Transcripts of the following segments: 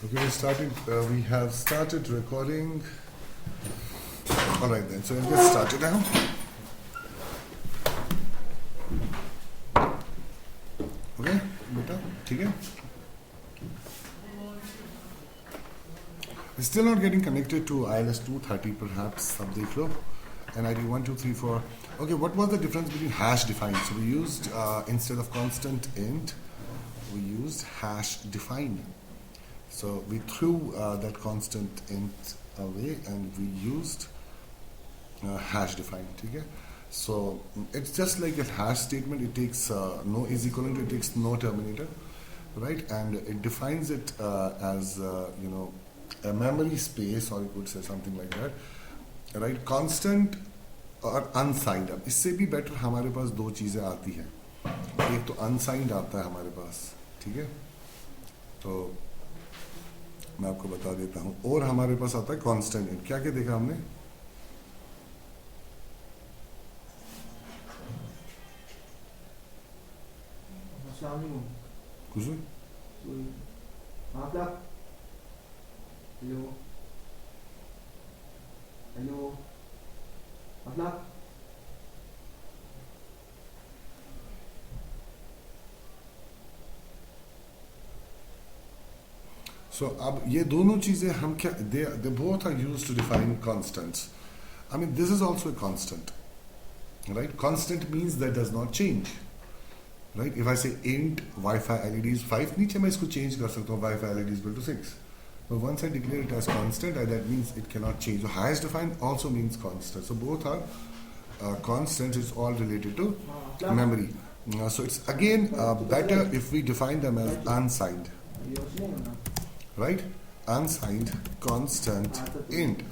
Okay, we have started recording. Alright then, so let's get started now. Okay, beta, ठीक है? We're still not getting connected to ILS 230 perhaps, अब देख लो. NID 1, 2, 3, 4. Okay, what was the difference between hash define? So we used, instead of constant int, we used hash define. So we threw that constant int away and we used hash define. Okay? So it's just like a hash statement. It takes no is equivalent to, it takes no terminator, right? And it defines it as a memory space, or you could say something like that, right? Constant और unsigned. अब इससे भी better हमारे पास दो चीज़ें आती हैं. एक तो unsigned आता है हमारे पास, ठीक है? तो मैं आपको बता देता हूँ. और हमारे पास आता है कांस्टेंट int. क्या क्या देखा हमने? कुछ हेलो हेलो मतलब So अब ये दोनों चीजें हम क्या they both are used to define constants. I mean this is also a constant, right? Constant means that does not change, right? If I say int Wi-Fi LED is 5, नीचे मैं इसको change कर सकता हूँ Wi-Fi LED is equal to 6. But once I declare it as constant, that means it cannot change. So hash define also means constant. So both are constants. It's all related to memory. So it's again better if we define them as unsigned. Right? Unsigned constant int.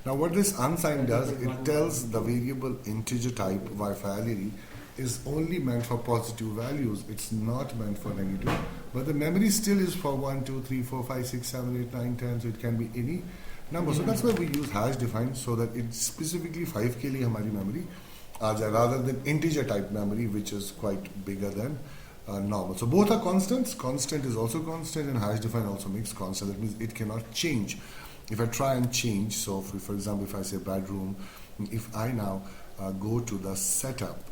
Now what this unsigned does, it tells the variable integer type Wi-Fi LED is only meant for positive values. It's not meant for negative. But the memory still is for 1, 2, 3, 4, 5, 6, 7, 8, 9, 10. So it can be any number. So that's why we use hash define, so that it specifically 5 के लिए हमारी memory आ जाए, rather than integer type memory, which is quite bigger than normal. So both are constants. Constant is also constant, and hash define also makes constant. That means it cannot change. If I try and change, so for example, if I say bedroom, if I now go to the setup,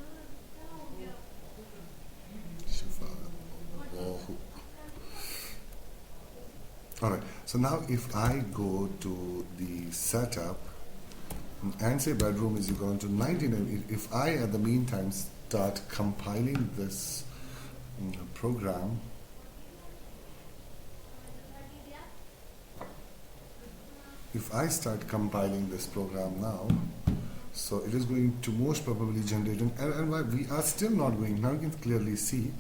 alright, so now if I go to the setup and say bedroom is equal to 99, if I at the meantime start compiling this program, if I start compiling this program now, so it is going to most probably generate an error, and why we are still not going. Now you can clearly see,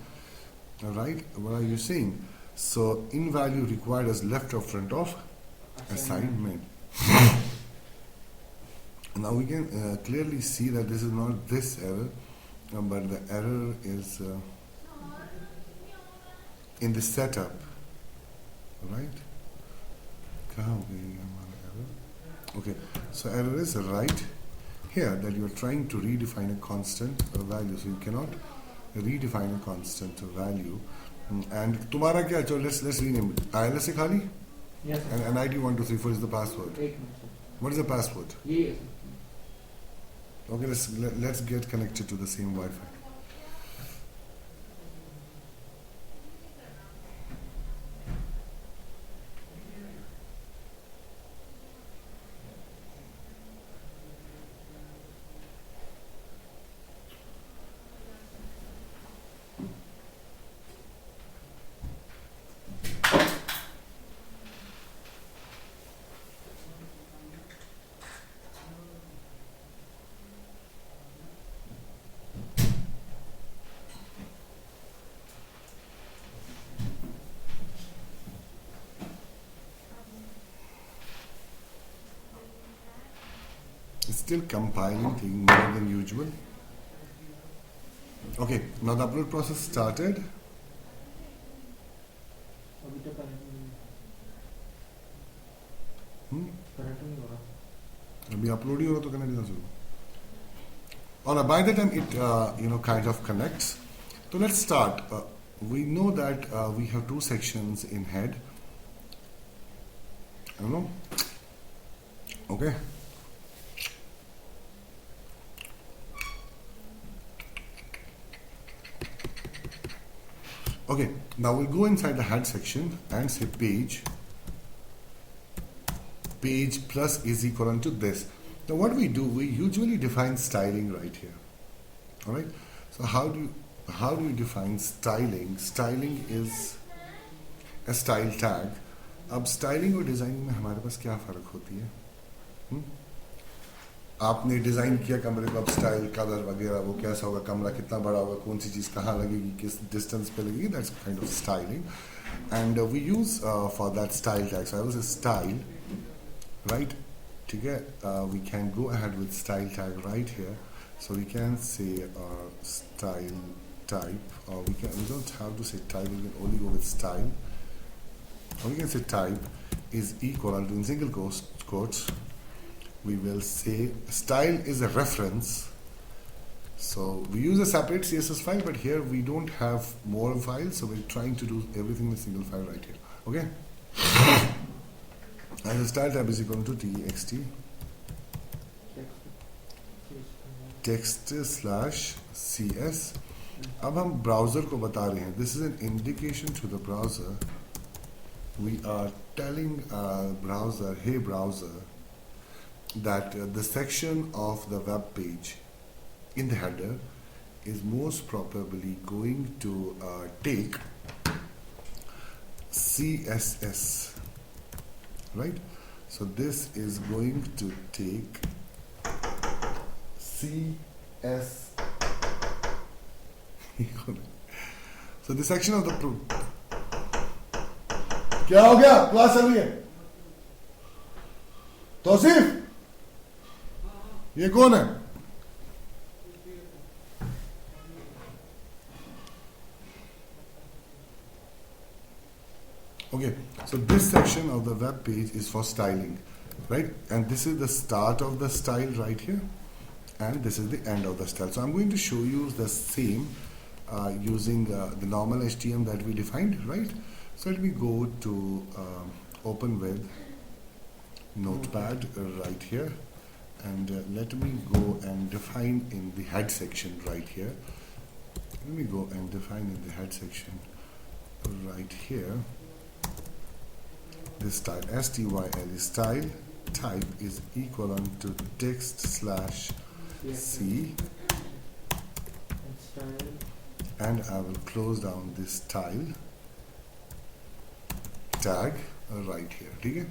alright, what are you saying? So in value required as left or front of assignment. Now we can clearly see that this is not this error, but the error is in the setup, right? Okay, so error is right here, that you are trying to redefine a constant value, so you cannot redefine a constant value. And तुम्हारा क्या? So let's rename it. ILS से खाली? Yes. And NID 1, 2, 3, 4 is the password. What is the password? Yes. Okay, let's get connected to the same Wi-Fi. It's still compiling thing more than usual. Okay, now the upload process started. अभी upload ही हो रहा तो करना नहीं शुरू. Alright, by the time it kind of connects. So let's start. We know that we have two sections in head. you know. Okay. Okay, now we'll go inside the head section and say page plus is equal to this. Now what we do, we usually define styling right here. All right. So how do you define styling? Styling is a style tag. अब styling और designing में हमारे पास क्या फर्क होती है? आपने design किया कमरे को, अब स्टाइल कलर वगैरह वो कैसा होगा, कमरा कितना बड़ा होगा, कौन सी चीज़ कहाँ लगेगी, किस डिस्टेंस पे लगेगी, that's kind of styling. And we use for that style tag. So I was style, right? ठीक है. We can go ahead with style tag right here. So we can say style type, or we don't have to say type, we can only go with style. Or we can say type is equal to, in single quotes, we will say style is a reference. So we use a separate CSS file, but here we don't have more files, so we're trying to do everything in a single file right here. Okay? And the style type is equal to text/cs. अब हम browser को बता रहे हैं. This is an indication to the browser. We are telling browser, hey browser, that the section of the web page in the header is most probably going to take CSS, right? So this is going to take CS. So the section of the क्या हो गया? Class चल रही है. तौसीफ, ये कौन है? Okay, so this section of the web page is for styling, right? And this is the start of the style right here, and this is the end of the style. So I'm going to show you the same using the normal HTML that we defined, right? So let me go to open with Notepad right here, and let me go and define in the head section right here. Let me go and define in the head section right here. This style, STYL is style, type is equivalent to text/C, and I will close down this style tag right here. Okay?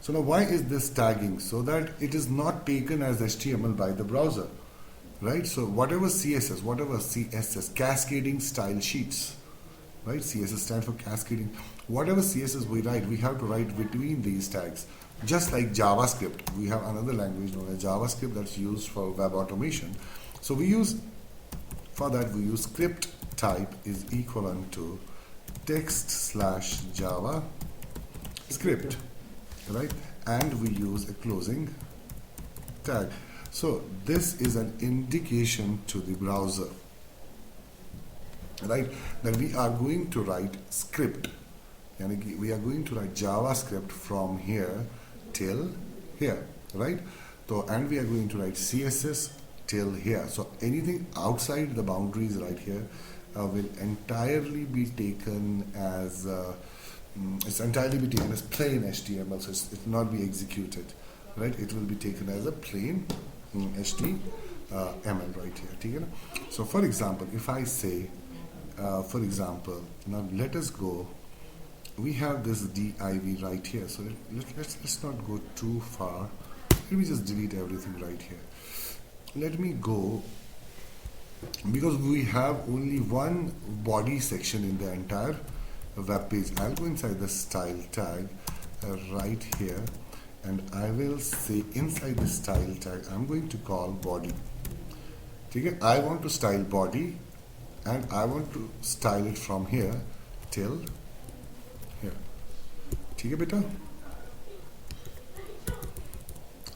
So now why is this tagging? So that it is not taken as HTML by the browser, right? So whatever CSS, cascading style sheets, right? CSS stands for cascading. Whatever CSS we write, we have to write between these tags. Just like JavaScript, we have another language known as JavaScript that's used for web automation. So we use script type is equivalent to text/Java script, right? And we use a closing tag. So this is an indication to the browser, right, that we are going to write script. We are going to write JavaScript from here till here, right? So, and we are going to write CSS till here. So anything outside the boundaries right here will entirely be taken as plain HTML. So it will not be executed, right? It will be taken as a plain HTML right here. Okay? So for example, if I say, for example, now let us go. We have this div right here, so let's not go too far. Let me just delete everything right here. Let me go, because we have only one body section in the entire web page. I'll go inside the style tag right here, and I will say inside the style tag I'm going to call body. Okay? I want to style body, and I want to style it from here till here. ठीक है बेटा?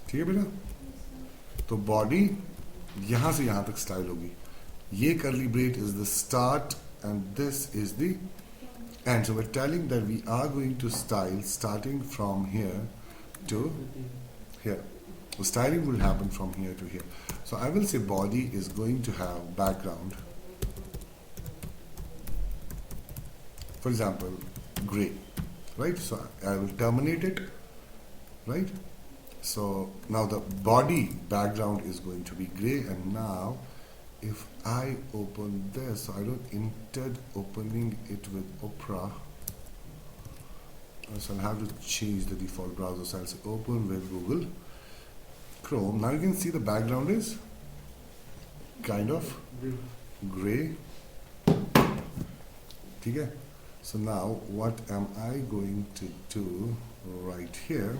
ठीक है बेटा? तो body यहाँ से यहाँ तक स्टाइल होगी. ये curly brace is the start and this is the end. So we're telling that we are going to style starting from here to here. So styling will happen from here to here. So I will say body is going to have background, for example, gray, right? So I will terminate it, right? So now the body background is going to be gray, and now if I open this, so I don't intend opening it with Opera, so I'll have to change the default browser. So I'll say open with Google Chrome. Now you can see the background is kind of gray. Okay. So now what am I going to do right here?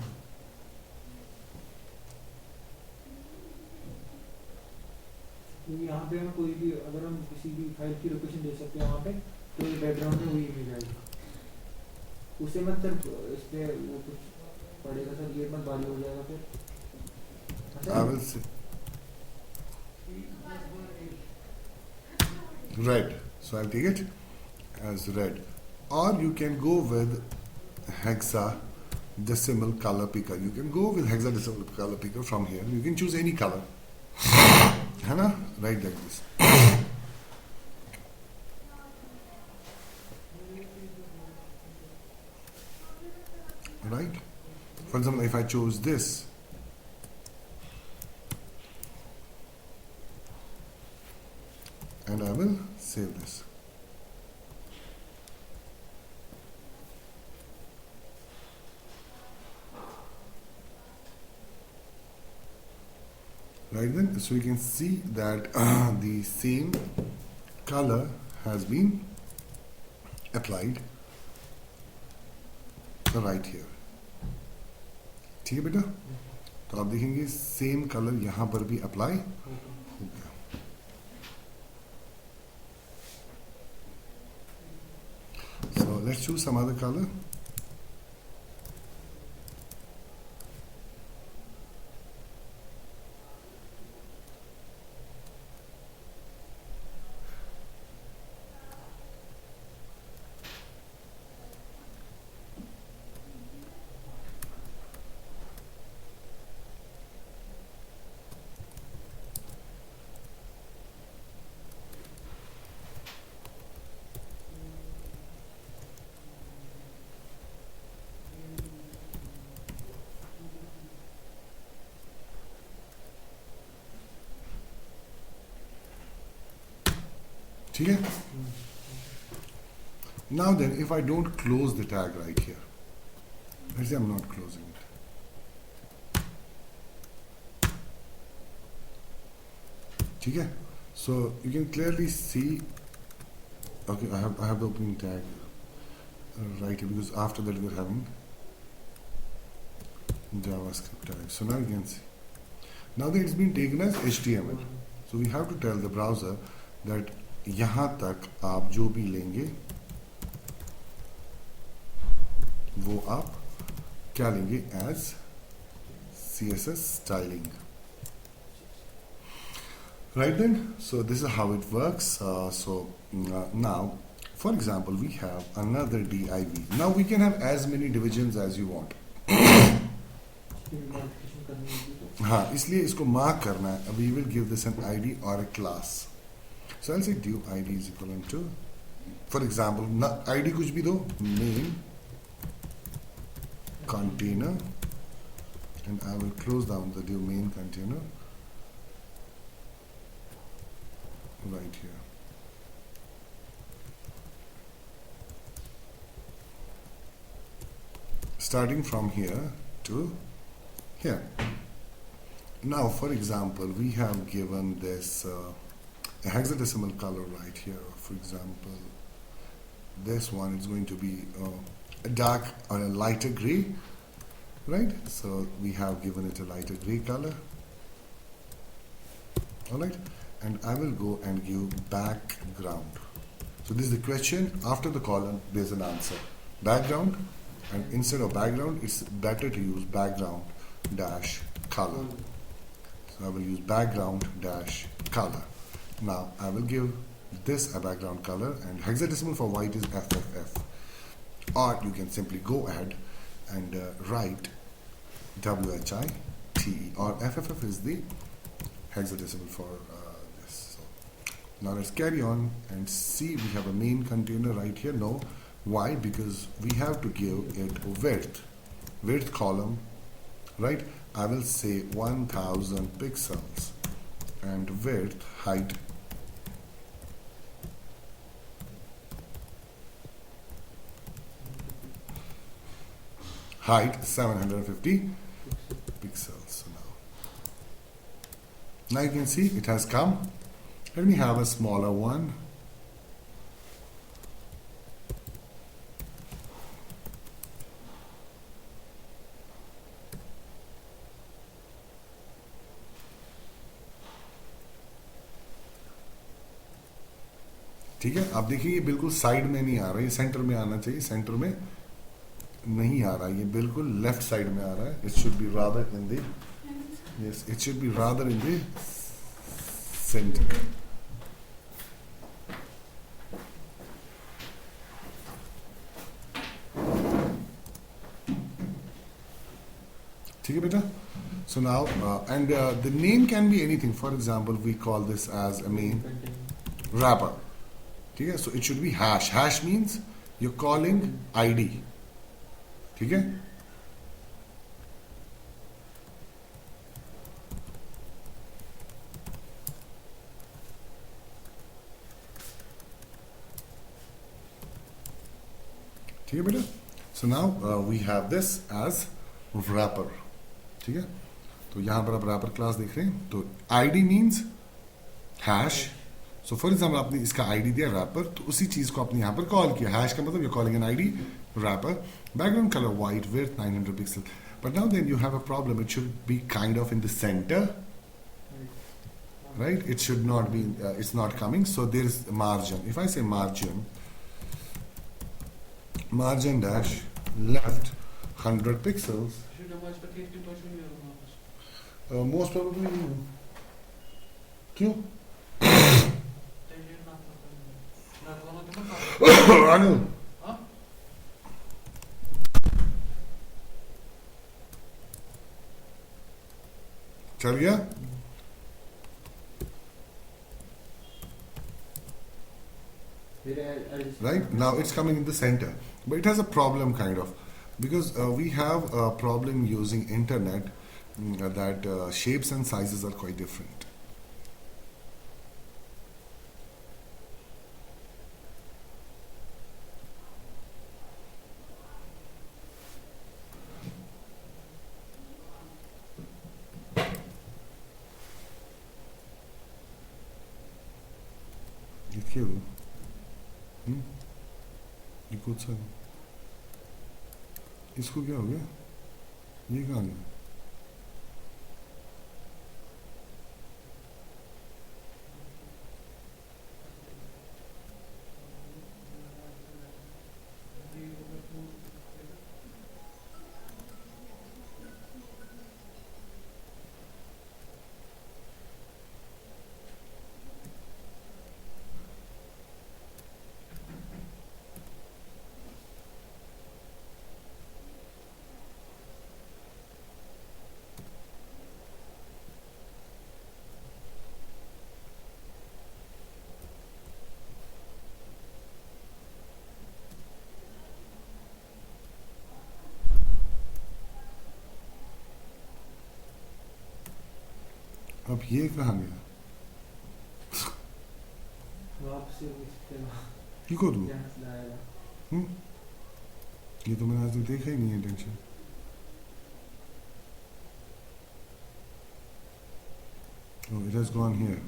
यहाँ पे हम कोई भी अगर हम किसी भी file की लोकेशन दे सकते हैं वहाँ पे, तो ये बैकग्राउंड में वही इमेज आएगी। उससे मत सर इस पे वो कुछ पड़ेगा सर, ये मत भारी हो जाएगा फिर। I will say red. So I'll take it as red. Or you can go with hexadecimal color picker. You can go with hexadecimal color picker from here. You can choose any color. Hana? Right like this. Right? For example, if I chose this, and I will save this. Right then, so you can see that the same color has been applied right here. ठीक है बेटा? तो आप देखेंगे same colour यहाँ पर भी apply हो गया. So let's choose some other color. ठीक है? Now then, if I don't close the tag right here, let's say I'm not closing it. ठीक है? So you can clearly see. Okay, I have the opening tag right here, because after that we're having JavaScript tag. So now you can see. Now that it's been taken as HTML. So we have to tell the browser that यहाँ तक आप जो भी लेंगे वो आप क्या लेंगे as CSS styling. Right then, so this is how it works. Now, for example, we have another div. Now we can have as many divisions as you want. हाँ, इसलिए इसको mark करना है. We will give this an ID or a class. So I'll say div ID is equivalent to, for example, ID कुछ भी दो, main container, and I will close down the div main container right here. Starting from here to here. Now, for example, we have given this a hexadecimal color right here. For example, this one is going to be a dark or a lighter gray, right? So we have given it a lighter gray color. All right, and I will go and give background. So this is the question. After the column, there's an answer. Background, and instead of background, it's better to use background dash color. So I will use background dash color. Now I will give this a background color, and hexadecimal for white is FFF. Or you can simply go ahead and write WHITE, or FFF is the hexadecimal for this. So now let's carry on and see. We have a main container right here. No, why? Because we have to give it width column, right? I will say 1000 pixels, and width height 750 pixels. So now you can see it has come. Let me have a smaller one. ठीक है, आप देखिए ये बिल्कुल side में नहीं आ रहा है, ये सेंटर में आना चाहिए, सेंटर में नहीं आ रहा, ये बिल्कुल लेफ्ट साइड में आ रहा है. It should be rather in the, yes, it should be rather in the centre. ठीक है बेटा. So now and the name can be anything. For example, we call this as a main wrapper. ठीक है, so it should be hash. Hash means you're calling ID. ठीक है. ठीक है बेटा. So now we have this as wrapper. ठीक है, तो यहाँ पर आप wrapper क्लास देख रहे हैं. तो ID means hash. So for example आपने इसका आईडी दिया रैपर, तो उसी चीज को आपने यहाँ पर कॉल किया. हैश का मतलब you calling an ID wrapper. Background colour white, width 900 pixel. But now then you have a problem. It should be kind of in the centre, right? It should not be, it's not coming, so there is margin. If I say margin dash left 100 pixels, most probably क्यों? Anil, चल गया. Right now it's coming in the center, but it has a problem kind of, because we have a problem using internet, that shapes and sizes are quite different. ये कौन सा, इसको क्या हो गया, ये कहाँ गया? अब ये कहाँ गया? ये को दूँ? ये तो मैंने आज तक देखा ही नहीं है tension. Oh, it has gone here.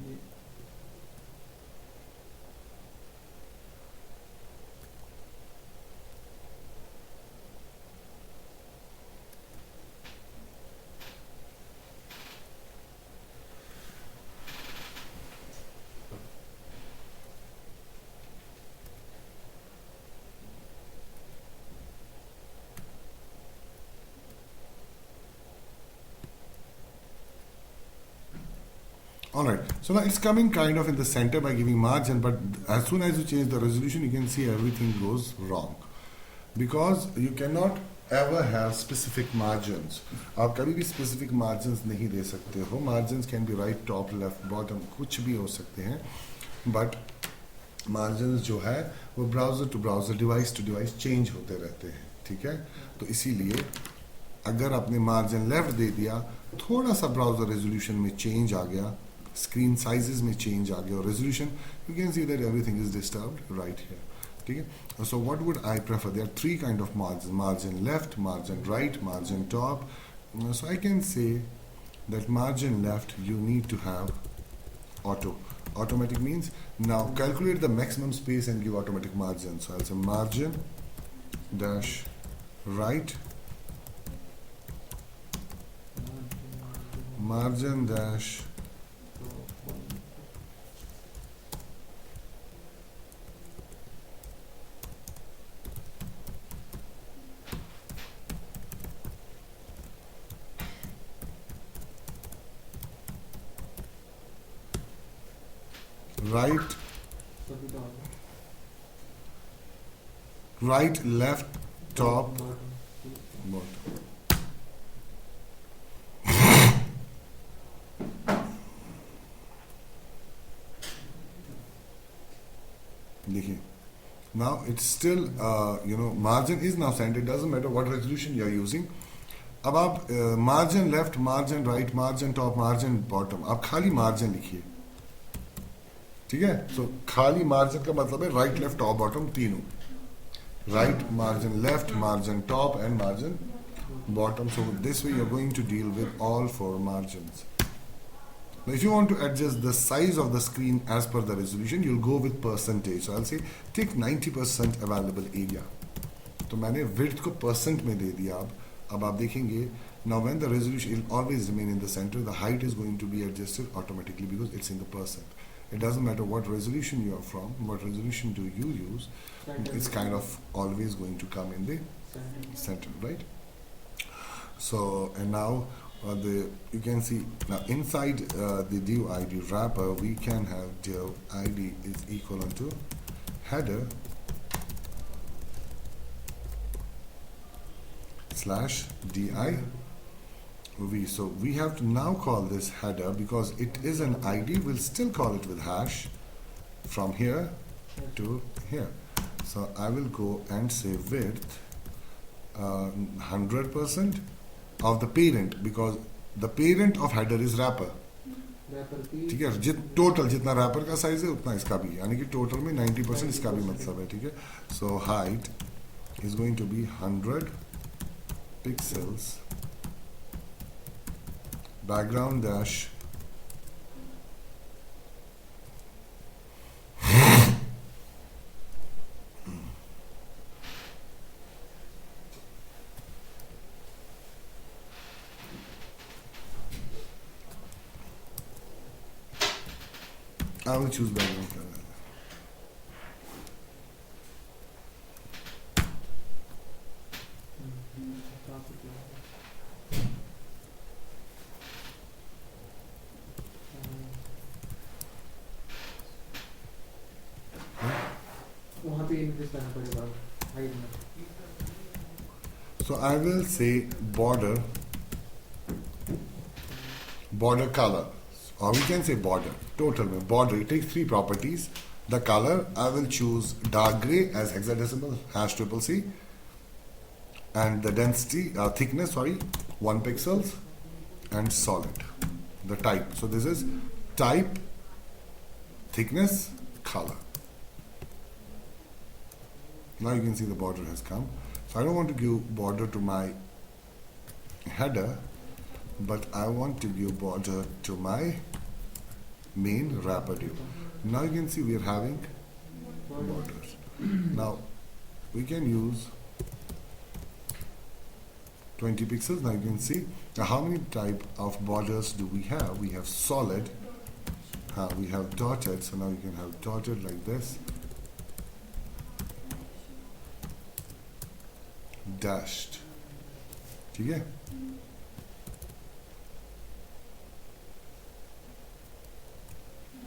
Alright, so now it's coming kind of in the center by giving margin, but as soon as you change the resolution, you can see everything goes wrong. Because you cannot ever have specific margins. आप कभी भी specific margins नहीं दे सकते हो. Margins can be right, top, left, bottom, कुछ भी हो सकते हैं. But margins जो है वो browser to browser, device to device change होते रहते हैं. ठीक है? तो इसीलिए अगर आपने margin left दे दिया, थोड़ा सा browser resolution में change आ गया, screen sizes में change आ गया और resolution, you can see that everything is disturbed right here. Okay? So what would I prefer? There are three kind of margins: margin left, margin right, margin top. So I can say that margin left you need to have auto. Automatic means now calculate the maximum space and give automatic margin. So I'll say margin dash right, margin dash right, right, left, top, bottom. देखिए, now it's still margin is now sent. It doesn't matter what resolution you are using. अब आप margin left, margin right, margin top, margin bottom, आप खाली margin लिखिए. ठीक है? So खाली margin का मतलब है right, left, top, bottom तीनों. Right, margin left, margin top and margin bottom. So this way you're going to deal with all four margins. Now if you want to adjust the size of the screen as per the resolution, you'll go with percentage. So I'll say take 90% available area. तो मैंने width को percent में दे दिया. अब आप देखेंगे, now when the resolution will always remain in the center, the height is going to be adjusted automatically because it's in the percent. It doesn't matter what resolution you are from, what resolution do you use, it's kind of always going to come in the center, right? So, and now you can see now inside the div ID wrapper, we can have div ID is equal to header slash div. So we have to now call this header because it is an ID. We'll still call it with hash from here to here. So I will go and say width 100% of the parent because the parent of header is wrapper. ठीक है? Total जितना wrapper का size है उतना इसका भी, यानी कि टोटल में 90% इसका भी मतलब है. ठीक है? So height is going to be 100 pixels. Background dash I will choose background color. वहाँ पे इंक्रीज करना पड़ेगा हाइट में. So I will say border color, or we can say border. Total में border, it takes three properties. The color, I will choose dark gray as hexadecimal #CCC, and the density, thickness, 1 pixels, and solid. The type. So this is type, thickness, color. Now you can see the border has come. So I don't want to give border to my header, but I want to give border to my main wrapper div. Now you can see we are having borders. Now we can use 20 pixels. Now you can see now how many type of borders do we have? We have solid, we have dotted. So now you can have dotted like this, dashed. ठीक है?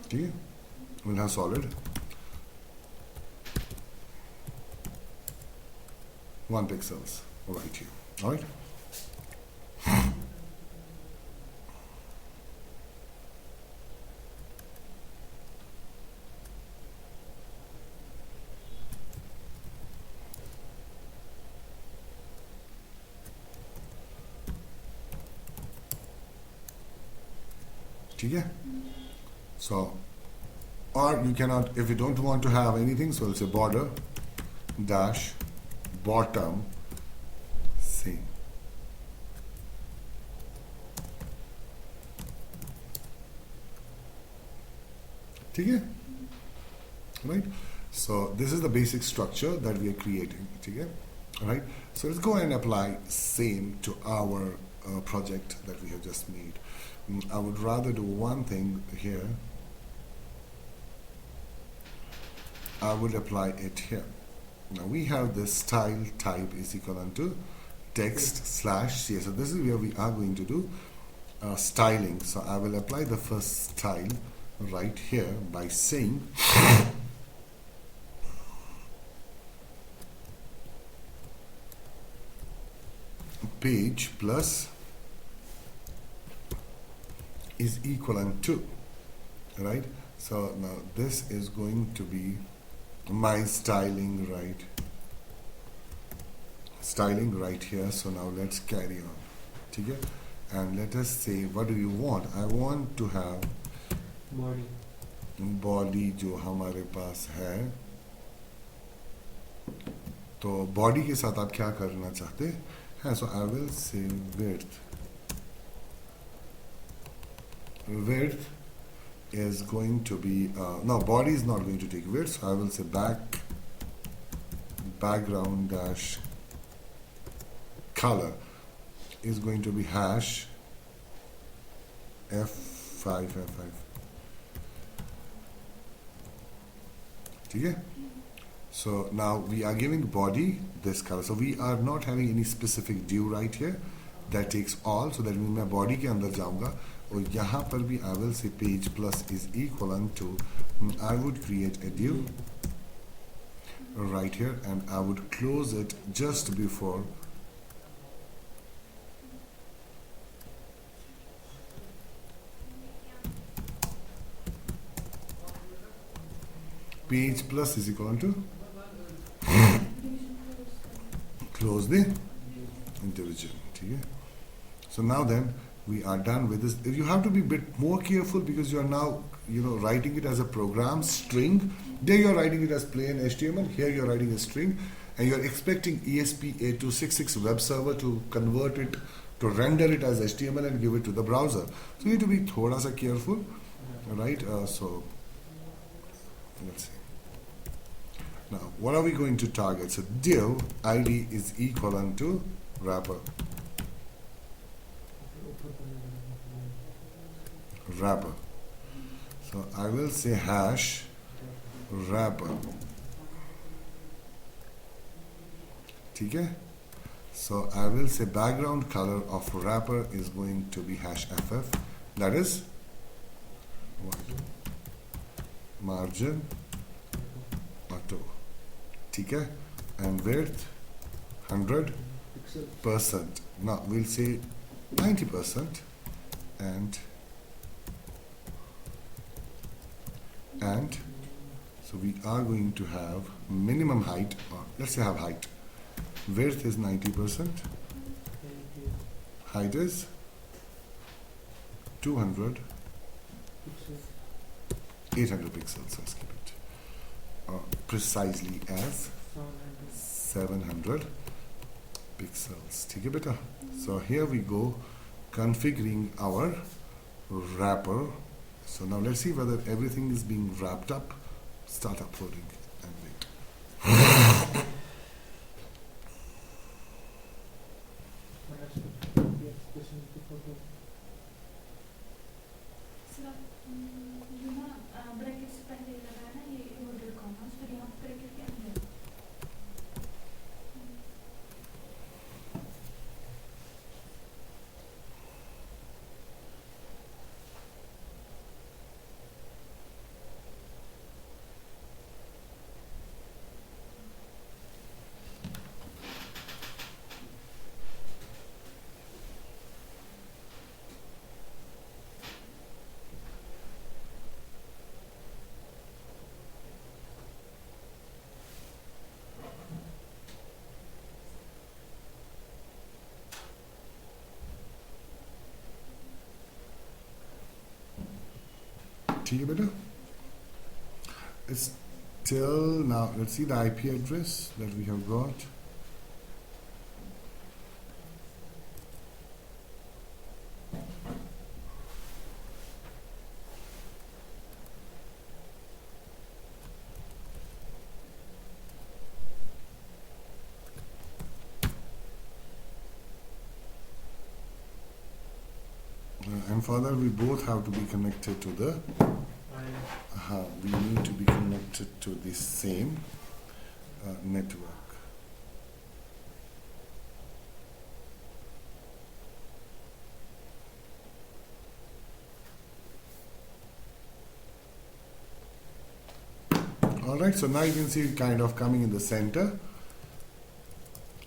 ठीक है? We'll have solid 1 pixels right here. All right. ठीक है? So, or you cannot, if you don't want to have anything, so it's a border dash bottom same. ठीक है? Right? So this is the basic structure that we are creating. ठीक है? Right? So let's go and apply same to our project that we have just made. I would rather do one thing here. I would apply it here. Now we have this style type is equal to text slash CSS. So this is where we are going to do styling. So I will apply the first style right here by saying page plus is equivalent to, right? So now this is going to be my styling, right? Styling right here. So now let's carry on. ठीक है? And let us say, what do you want? I want to have body जो हमारे पास है. तो body के साथ आप क्या करना चाहते हैं? So I will say width. Width is going to be no, body is not going to take width, so I will say background dash color is going to be hash F5 F5. ठीक है? So now we are giving body this color. So we are not having any specific div right here that takes all. So that means मैं body के अंदर जाऊँगा और यहाँ पर भी I will say page plus is equivalent to I would create a div right here and I would close it just before page plus is equivalent to close the division. ठीक है? So now then we are done with this. You have to be a bit more careful because you are now, writing it as a program string. There you are writing it as plain HTML. Here you are writing a string, and you are expecting ESP8266 web server to convert it, to render it as HTML and give it to the browser. So you need to be thoda sa careful, right? So let's see. Now what are we going to target? So div ID is equivalent to wrapper. Wrapper. So I will say hash wrapper. ठीक है? So I will say background color of wrapper is going to be hash FF. That is margin auto. ठीक है? And width 100%. Now we'll say 90% and so we are going to have minimum height, or let's say have height. Width is 90%, height is 200, 800 pixels, let's keep it precisely as 700 pixels. ठीक है बेटा? So here we go configuring our wrapper. So now let's see whether everything is being wrapped up. Start uploading and wait. Bracket से पहले लगाया ना ये inverted commas, फिर यहाँ पे ब्रैकेट के अंदर ठीक है बेटा? It's till now. Let's see the IP address that we have got. And further, we both have to be connected to the. We need to be connected to the same network. Alright, so now you can see it kind of coming in the center.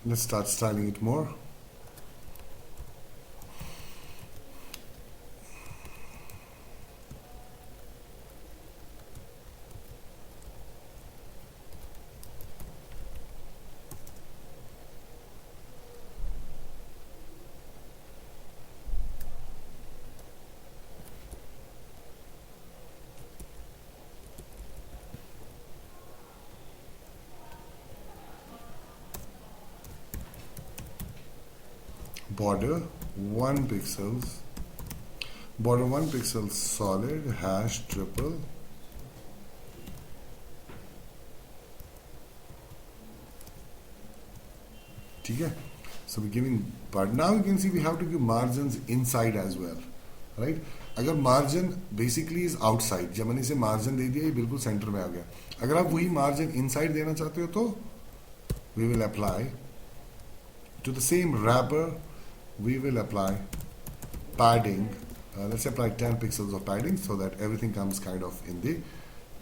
Let's start styling it more. Border 1 pixels, border 1 pixel solid hash triple. ठीक है? So we're giving, but now you can see we have to give margins inside as well, right? अगर margin basically is outside, जब मैंने इसे margin दे दिया ये बिल्कुल center में आ गया. अगर आप वही margin inside देना चाहते हो तो we will apply to the same wrapper. We will apply padding. Let's apply 10 pixels of padding so that everything comes kind of in the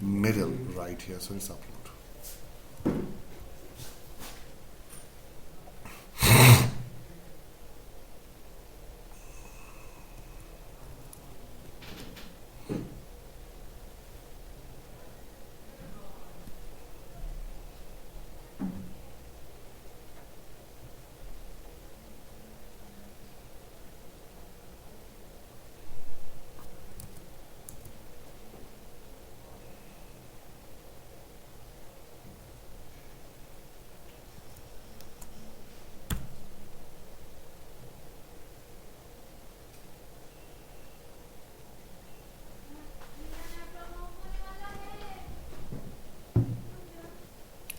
middle right here. So let's upload.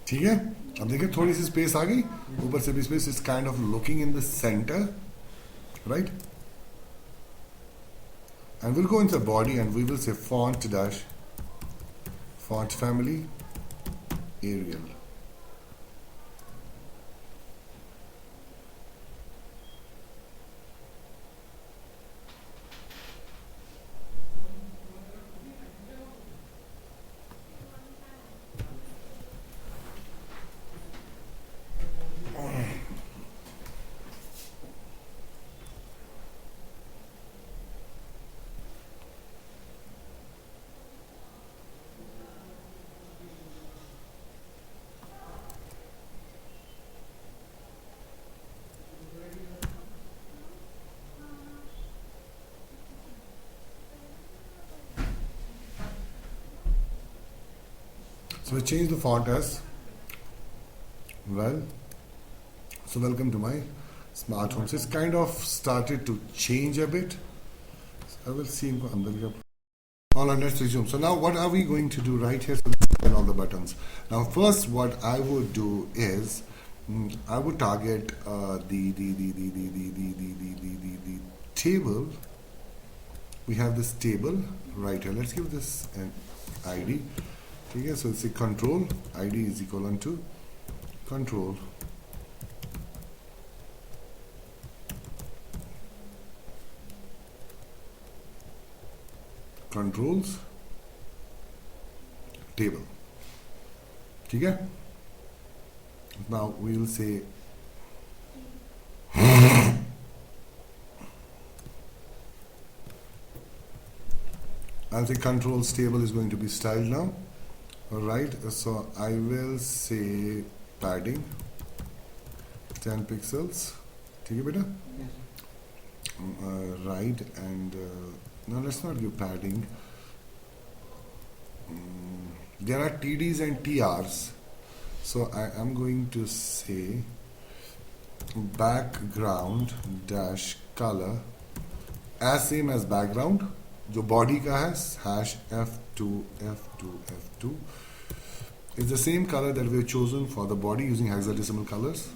ठीक है? अब देखिए थोड़ी सी space आ गई, ऊपर से भी space is kind of looking in the centre, right? And we'll go into the body and we will say font dash font family Arial. So we change the font as well. So welcome to my smart home. So it's kind of started to change a bit. So I will see in all right, let's resume. So now what are we going to do right here? So let's turn all the buttons. Now first what I would do is I would target the table. We have this table right here. Let's give this an ID. Okay, so it's a control ID is equal to control controls table. ठीक है? Now we will say I'll say controls table is going to be styled now. Alright, so I will say padding 10 pixels. ठीक है बेटा? Yes, Right, and now let's not give padding. there are TDs and TRs. So I am going to say background dash color as same as background जो body का है hash F2 F2 F2 is the same color that we have chosen for the body using hexadecimal colors.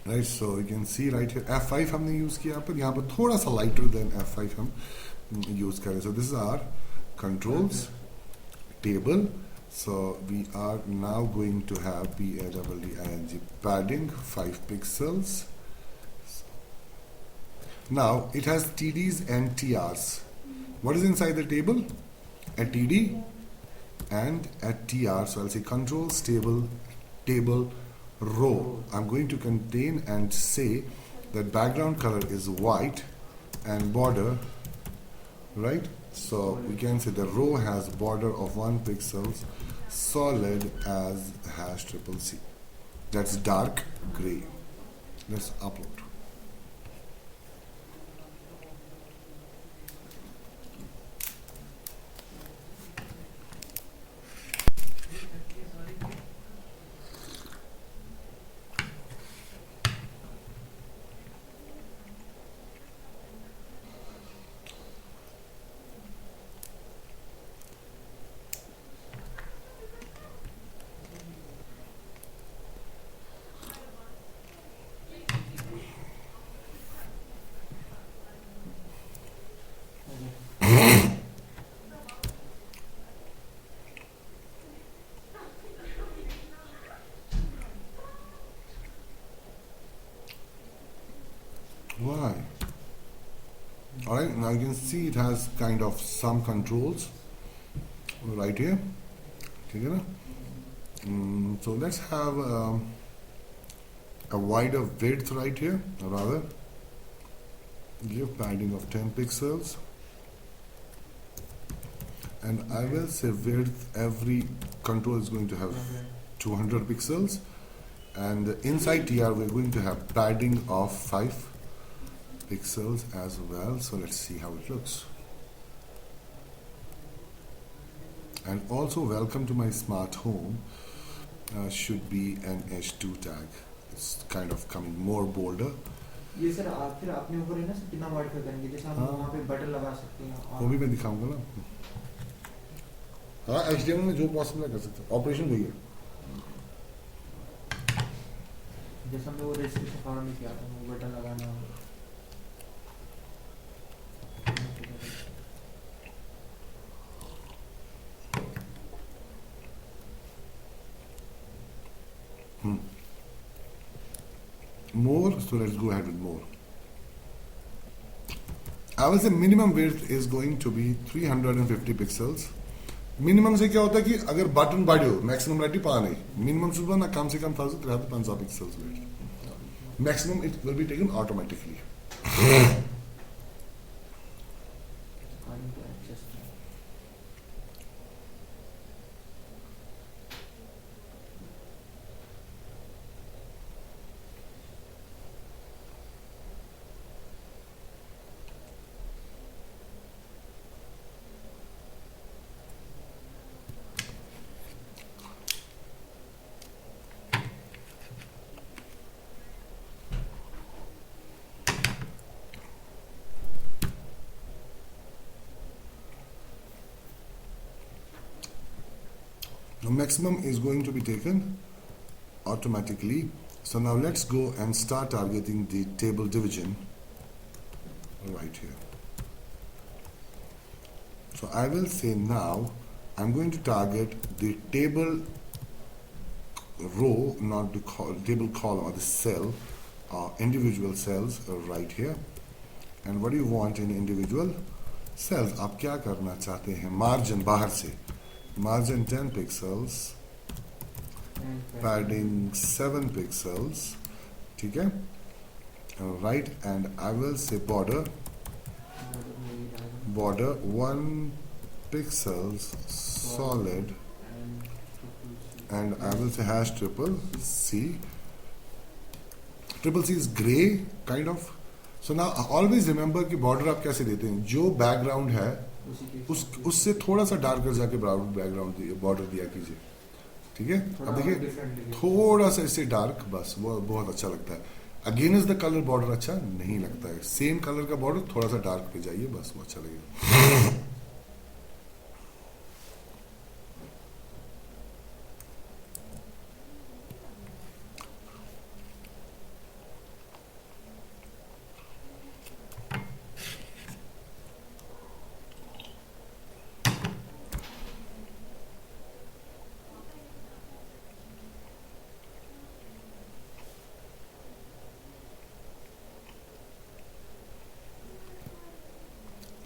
Right, so you can see right here F5 हमने use किया यहाँ पर थोड़ा सा lighter than F5 हम use करें. So this is our controls table. So we are now going to have PADDING padding 5 pixels. Now it has TDs and TRs. What is inside the table? A TD and a TR. So I'll say controls table row. I'm going to contain and say that background color is white and border, right? So we can say the row has border of 1 pixels solid as #CCC. That's dark gray. Let's upload. Why? Alright, now you can see it has kind of some controls right here. Okay, so let's have a wider width right here, or rather give padding of 10 pixels, and I will say width, every control is going to have 200 pixels, and inside TR we're going to have padding of 5 pixels as well. So let's see how it looks. And also welcome to my smart home should be an H2 tag. It's kind of coming more bolder. ये sir आप फिर अपने ऊपर है ना sir कितना modify करेंगे, जैसे हम वहाँ पे बटन लगा सकते हैं वो भी मैं दिखाऊंगा ना. हाँ, HDMI में जो पॉसिबल है कर सकते हैं. ऑपरेशन वही है. जैसे हमने वो रेस्ट्रिक्शन फॉर्म में किया था, वो बटन लगाना. More, so let's go ahead with more. I will say minimum width is going to be 350 pixels. Minimum से क्या होता है कि अगर बटन बढ़ो maximum रहती पा नहीं. Minimum सुबह ना कम से कम 350 pixels width. Maximum it will be taken automatically. The maximum is going to be taken automatically. So now let's go and start targeting the table division right here. So I will say now I'm going to target the table row, not the table column or the cell, individual cells right here. And what do you want in individual cells? आप क्या करना चाहते हैं? Margin बाहर से. Margin 10 pixels, padding 7 pixels, ठीक है? Right, and I will say border 1 pixels solid, and I will say #CCC. CCC is gray kind of. So now always remember कि border आप कैसे देते हैं? जो background है उसी के उससे थोड़ा सा डार्कर जाके बैकग्राउंड बॉर्डर दिया कीजिए, ठीक है। अब देखिए डिफरेंट थोड़ा सा इससे डार्क, बस वो बहुत अच्छा लगता है। अगेंस्ट द कलर बॉर्डर अच्छा नहीं लगता है, सेम कलर का बॉर्डर थोड़ा सा डार्क पे जाइए, बस वो अच्छा लगेगा।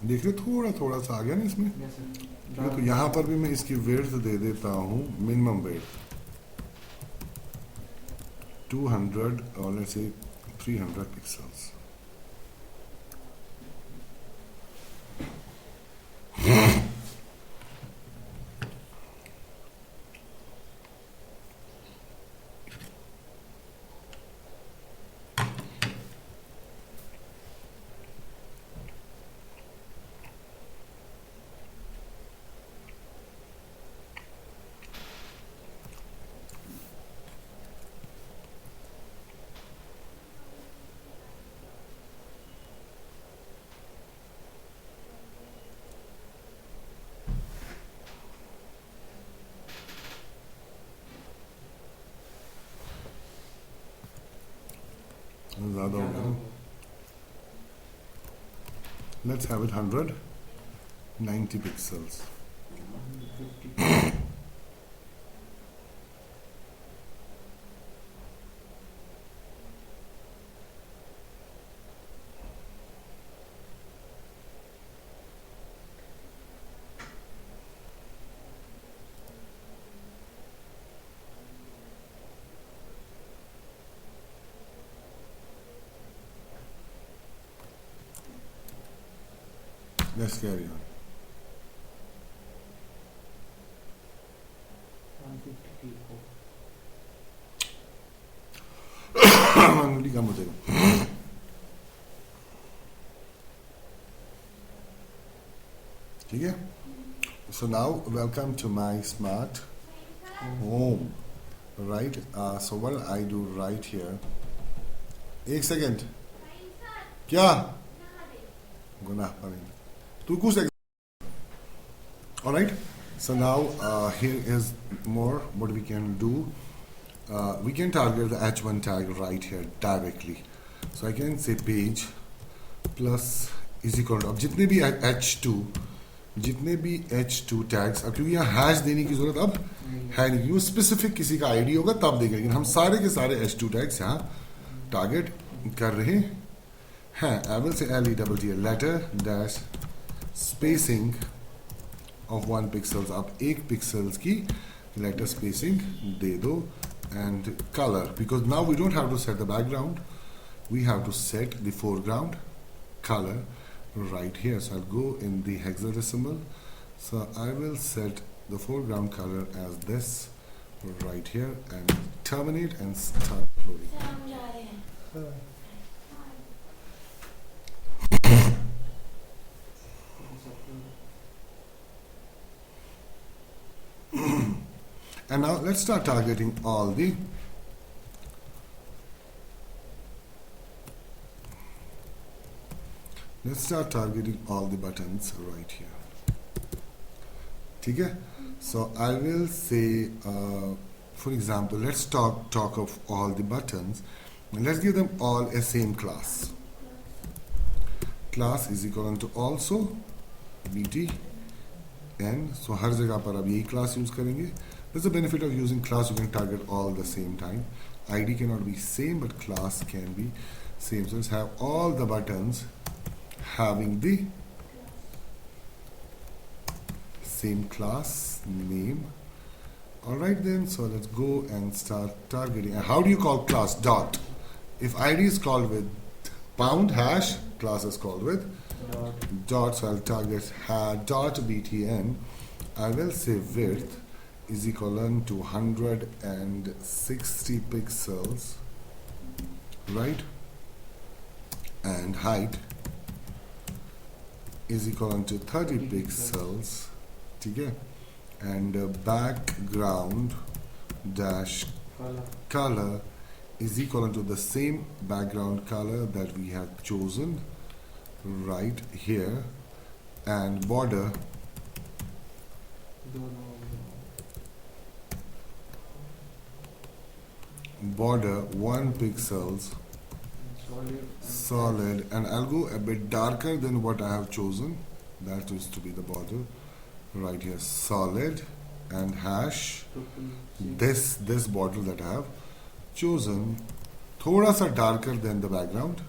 देख रहे थोड़ा थोड़ा सा आ गया ना इसमें, ठीक है। तो यहाँ पर भी मैं इसकी विड्थ दे देता हूँ, मिनिमम विड्थ 200 और लेट्स से 300 पिक्सल्स। ज़्यादा हो गया ना, let's have it 190 pixels. Let's carry on. 150 को मामूली कम हो जाएगा। ठीक है। So now welcome to my smart home, right? So what I do right here, एक सेकेंड, क्या गुनाह पड़ेगा तू कुछ। Alright, so now here is more what we can do. We can target the H1 tag right here directly. So I can say page plus is equal to, अब जितने भी H2 tags, अब क्योंकि यहाँ हैश देने की जरूरत अब है नहीं, वो स्पेसिफिक किसी का आईडी होगा तब देखेंगे, लेकिन हम सारे के सारे H2 टैग्स यहाँ टारगेट कर रहे हैं। I will say LETT letter dash spacing of 1 pixels, आप 1 पिक्सल्स की लेटर स्पेसिंग दे दो, and color, because now we don't have to set the background, we have to set the foreground color right here. So I'll go in the hexadecimal, so I will set the foreground color as this right here and terminate and start uploading. And now let's start targeting all the buttons right here. ठीक है? So I will say, for example, let's talk of all the buttons. And let's give them all a same class. Class is equal to also btn. So हर जगह पर अब यही class use करेंगे. There's the benefit of using class, you can target all the same time. ID cannot be same, but class can be same. So let's have all the buttons having the same class name. Alright then, so let's go and start targeting. And how do you call class? Dot. If ID is called with pound hash, class is called with dot. So I'll target dot btn. I will say width is equal to 160 pixels, right? And height is equal to 30 pixels, ठीक है, and background dash color is equal to the same background color that we have chosen right here, and border border 1 pixels solid, and I'll go a bit darker than what I have chosen. That is to be the border right here, solid, and hash this border that I have chosen thoda sa darker than the background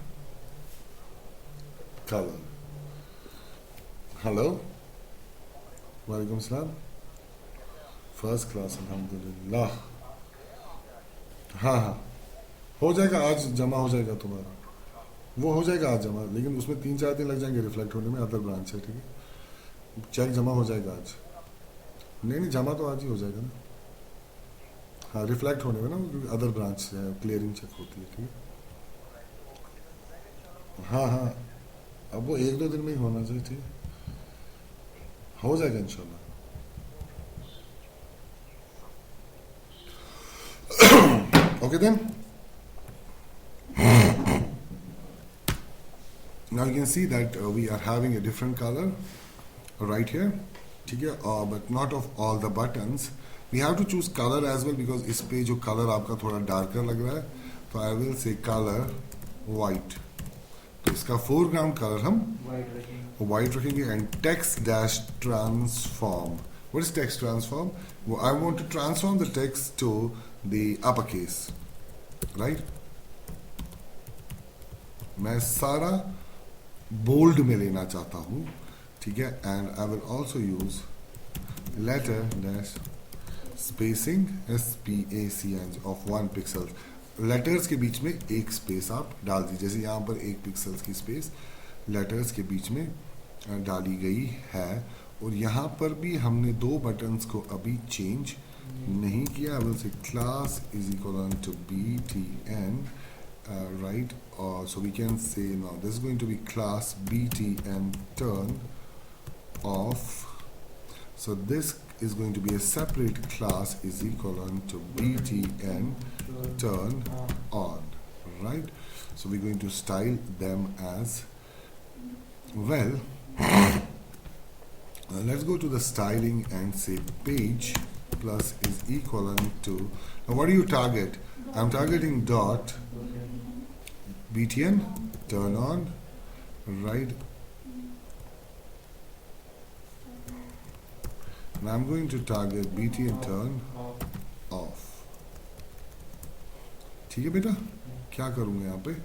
color. Hello, walaikum salam. First class अल्हम्दुलिल्लाह. हाँ हाँ हो जाएगा, आज जमा हो जाएगा तुम्हारा, वो हो जाएगा आज जमा, लेकिन उसमें 3-4 दिन लग जाएंगे रिफ्लेक्ट होने में, अदर ब्रांच है, ठीक है, चेक जमा हो जाएगा आज. नहीं जमा तो आज ही हो जाएगा ना, हाँ रिफ्लेक्ट होने में ना, क्योंकि अदर ब्रांच है, क्लियरिंग चेक होती है, ठीक है. हाँ हाँ अब वो 1-2 दिन में ही होना चाहिए, ठीक है, हो जाएगा इंशाल्लाह. Okay then. Now you can see that we are having a different color right here, ठीक है, but not of all the buttons. We have to choose color as well, because इस पे जो color आपका थोड़ा darker लग रहा है, तो I will say color white. तो इसका foreground color हम white रखेंगे, and text dash transform. What is text transform? Well, I want to transform the text to the uppercase, right? मैं सारा bold में लेना चाहता हूँ, ठीक है, and I will also use letter dash spacing SPACing of 1 pixel. Letters के बीच में एक स्पेस आप डाल दीजिए, जैसे यहाँ पर 1 पिक्सल्स की स्पेस लेटर्स के बीच में डाली गई है, और यहाँ पर भी हमने 2 बटन्स को अभी चेंज नहीं किया. I will say class is equal to btn, right? So we can say now this is going to be class btn turn off. So this is going to be a separate class is equal to btn turn on, right? So we're going to style them as well. Let's go to the styling and say page plus is equal to, now what do you target? I'm targeting dot btn turn on, right? And I'm going to target btn turn off. ठीक है बेटा, क्या करूँगा यहाँ पे?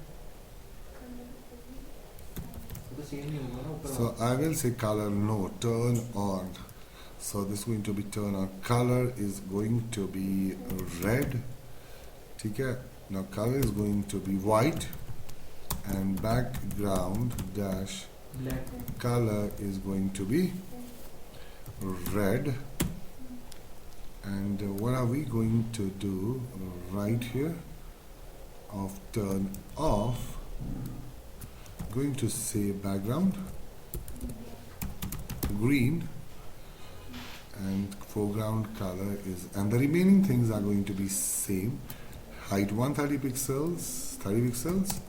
So I will say color no, turn on. So this is going to be turn on. Color is going to be red. ठीक है. Now color is going to be white, and background dash color is going to be red. And what are we going to do right here of turn off? Going to say background green, and foreground color is, and the remaining things are going to be same. Height 130 pixels, 30 pixels,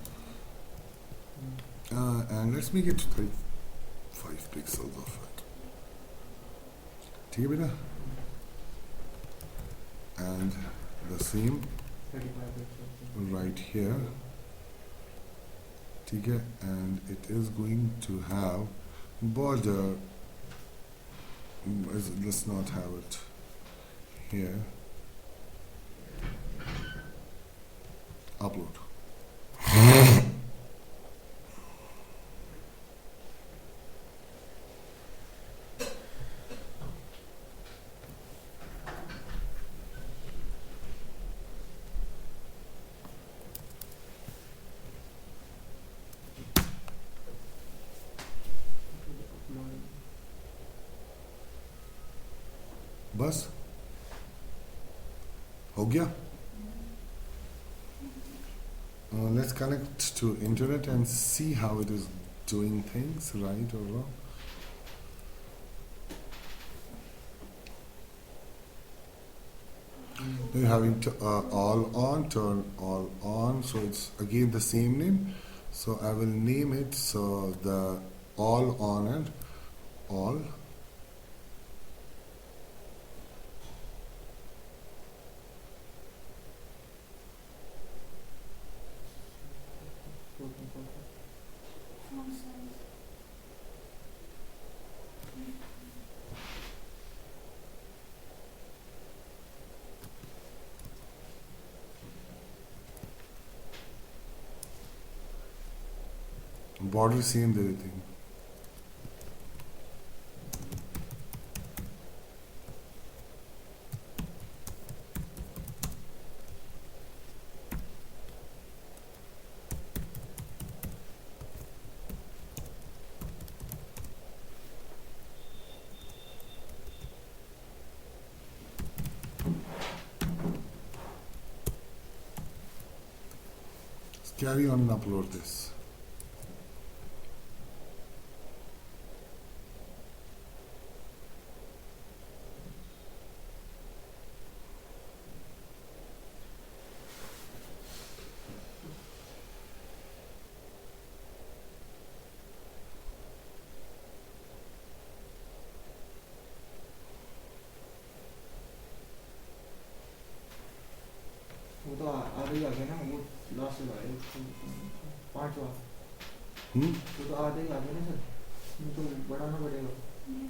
and let's make it 35 pixels of it. ठीक है बेटा? And the same right here. ठीक है, and it is going to have border. Let's not have it here. Upload. बस हो गया. Let's connect to internet and see how it is doing things, right or wrong. You're having all on, turn all on. So it's again the same name. So I will name it so the all on and all. Font size. Border same everything. Let's carry on and upload this. वो तो आधे ही आ गया ना, वो last वाला है, पांचवा। हम्म? वो तो आधे ही आ गया ना सर, इसमें तो बढ़ाना पड़ेगा।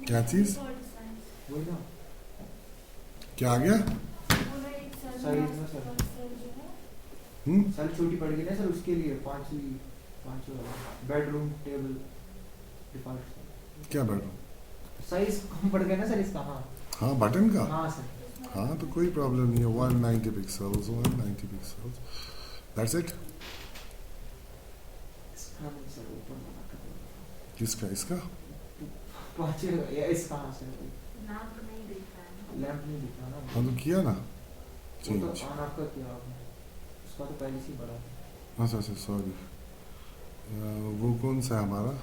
क्या चीज़? Default size. वही ना, क्या आ गया? पूरा एक cell Size mask में सर। और cell जो है, साल छोटी पड़ गई ना सर, उसके लिए पांचवा बेडरूम टेबल डिफॉल्ट क्या बैठ साइज कम पड़ गया ना सर इसका। हाँ हाँ बटन का हाँ सर, उसमें हाँ तो कोई प्रॉब्लम नहीं है 190 पिक्सल्स 190 पिक्सल्स दैट्स इट इसका नहीं सर, ऊपर वाला कर किसका इसका पांचवे या इसका। हाँ सर, नाक नहीं दिख रहा है ना। लैंप नहीं दिख रहा ना, हाँ तो किया ना वो चेंज तो ऑन ऑफ कर दिया आपने, उसका तो पहले से ही बड़ा था। अच्छा अच्छा सॉरी वो कौन सा है हमारा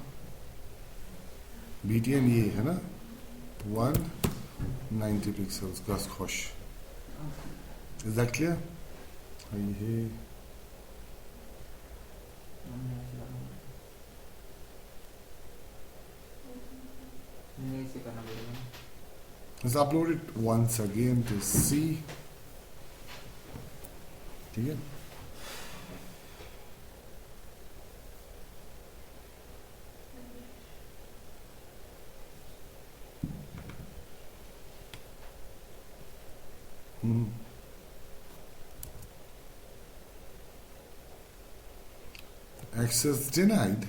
BTN ये है ना 190 पिक्सल्स का खुश इज दैट क्लियर ये नहीं से करना पड़ेगा ना। let's upload it once again to see ठीक है Access denied.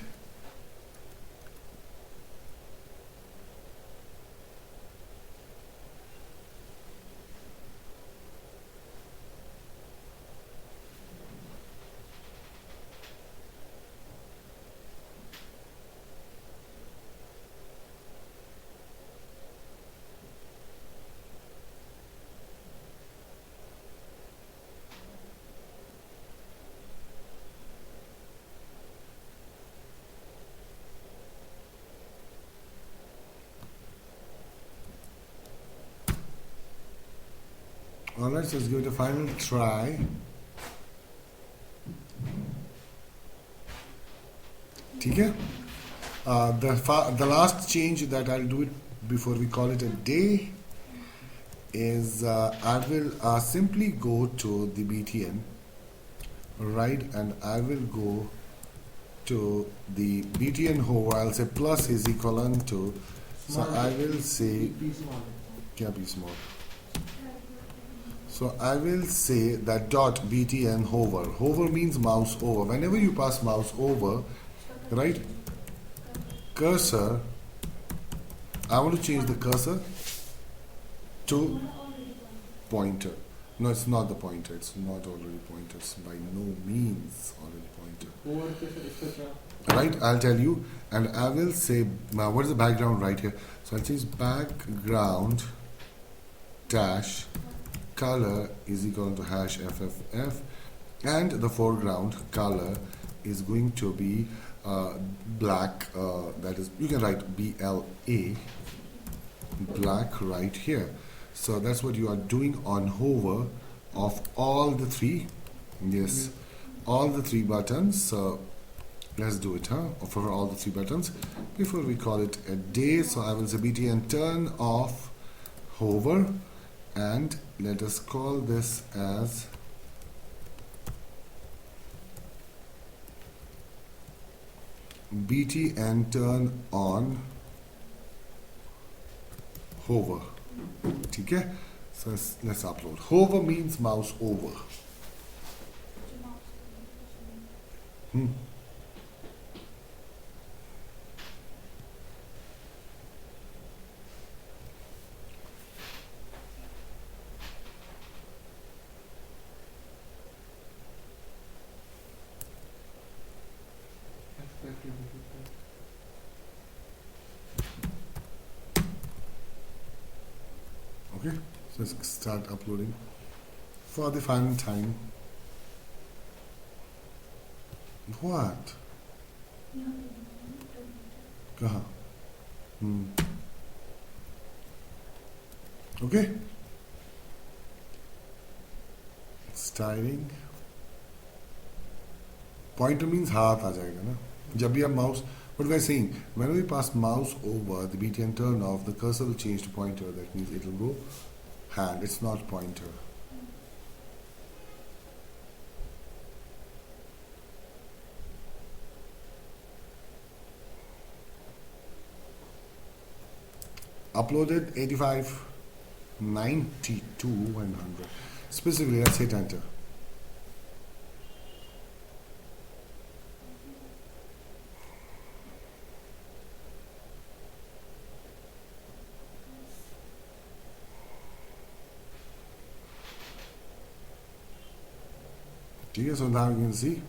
Alright, so let's give it a final try. ठीक है? The last change that I'll do it before we call it a day is I will simply go to the BTN, right, and I will go to the BTN hover. I'll say plus is equivalent to, so I will say क्या be small. So I will say that dot BTN hover. Hover means mouse over. Whenever you pass mouse over, right, cursor, I want to change the cursor to pointer. No, it's not the pointer. It's not already pointer. It's by no means already pointer. Right, I'll tell you, and I will say, what is the background right here? So I'll change background dash color is equal to hash FFF, and the foreground color is going to be black. That is, you can write BLA, black right here. So that's what you are doing on hover. of all the three. Yes, all the three buttons. So let's do it, for all the three buttons before we call it a day. So I will say BTN turn off hover, and let us call this as BTN turn on hover. Okay, so let's upload. Hover means mouse over. Hmm. Okay, so let's start uploading for the final time. What? Okay, styling. Pointer means हाथ आ जाएगा ना जब भी आप mouse. What we are saying, whenever we pass mouse over the BTN turn off, the cursor will change to pointer. That means it will go hand. It's not pointer. Uploaded 85, 92, 100. Specifically, let's hit enter. Okay, so now you can see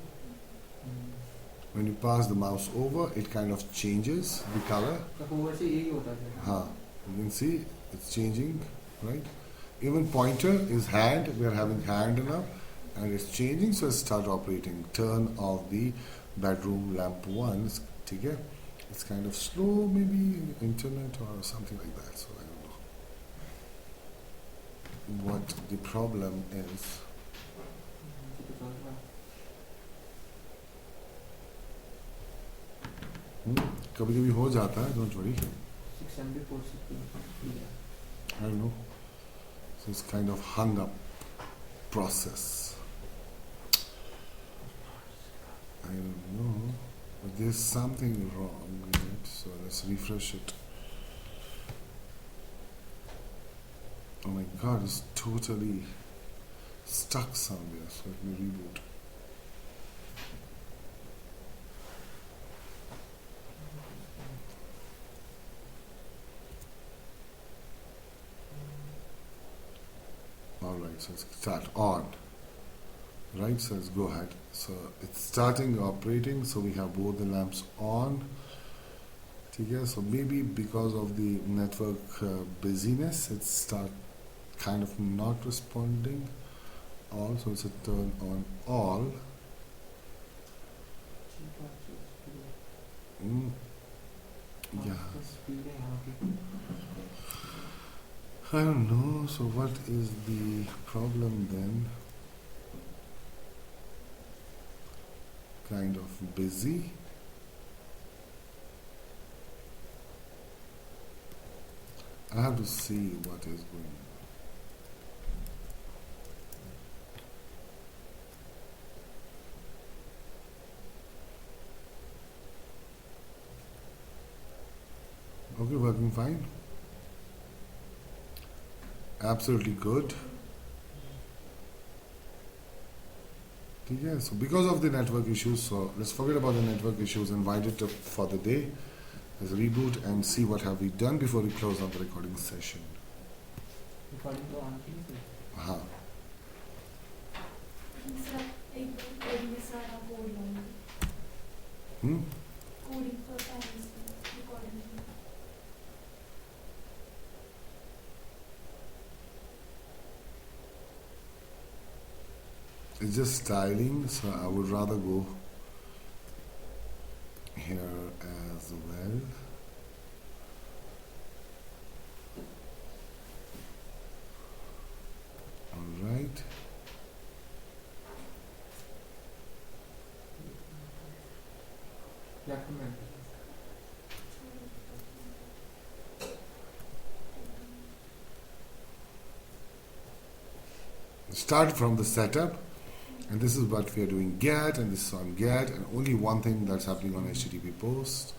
when you pass the mouse over, it kind of changes the color. हाँ, you can see it's changing, right? Even pointer is hand. We are having hand now, and it's changing. So let's start operating. Turn off the bedroom lamp once. Okay, it's kind of slow, maybe internet or something like that. So I don't know what the problem is. कभी कभी हो जाता है, don't worry. I don't know. So it's kind of hung up process. I don't know, but there's something wrong with it. So let's refresh it. Oh my God, it's totally stuck somewhere. So let me reboot. Alright, so let's start on. Right, so let's go ahead. So it's starting operating, so we have both the lamps on. Okay, so maybe because of the network busyness, it's start kind of not responding. Also, it's a turn on all. Yeah. I don't know, so what is the problem then? Kind of busy. I have to see what is going on. Okay, working fine. Absolutely good. Yeah, so because of the network issues, so let's forget about the network issues and wind it up for the day. Let's reboot and see what have we done before we close out the recording session. हाँ. It's just styling, so I would rather go here as well. Alright. Laptop में Start from the setup, and this is what we are doing get, and this is on get, and only one thing that's happening on HTTP post,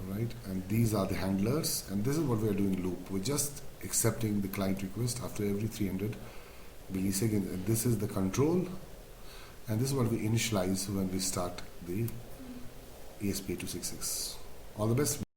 right? And these are the handlers, and this is what we are doing loop. We're just accepting the client request after every 300 milliseconds, and this is the control, and this is what we initialize when we start the ESP8266. All the best.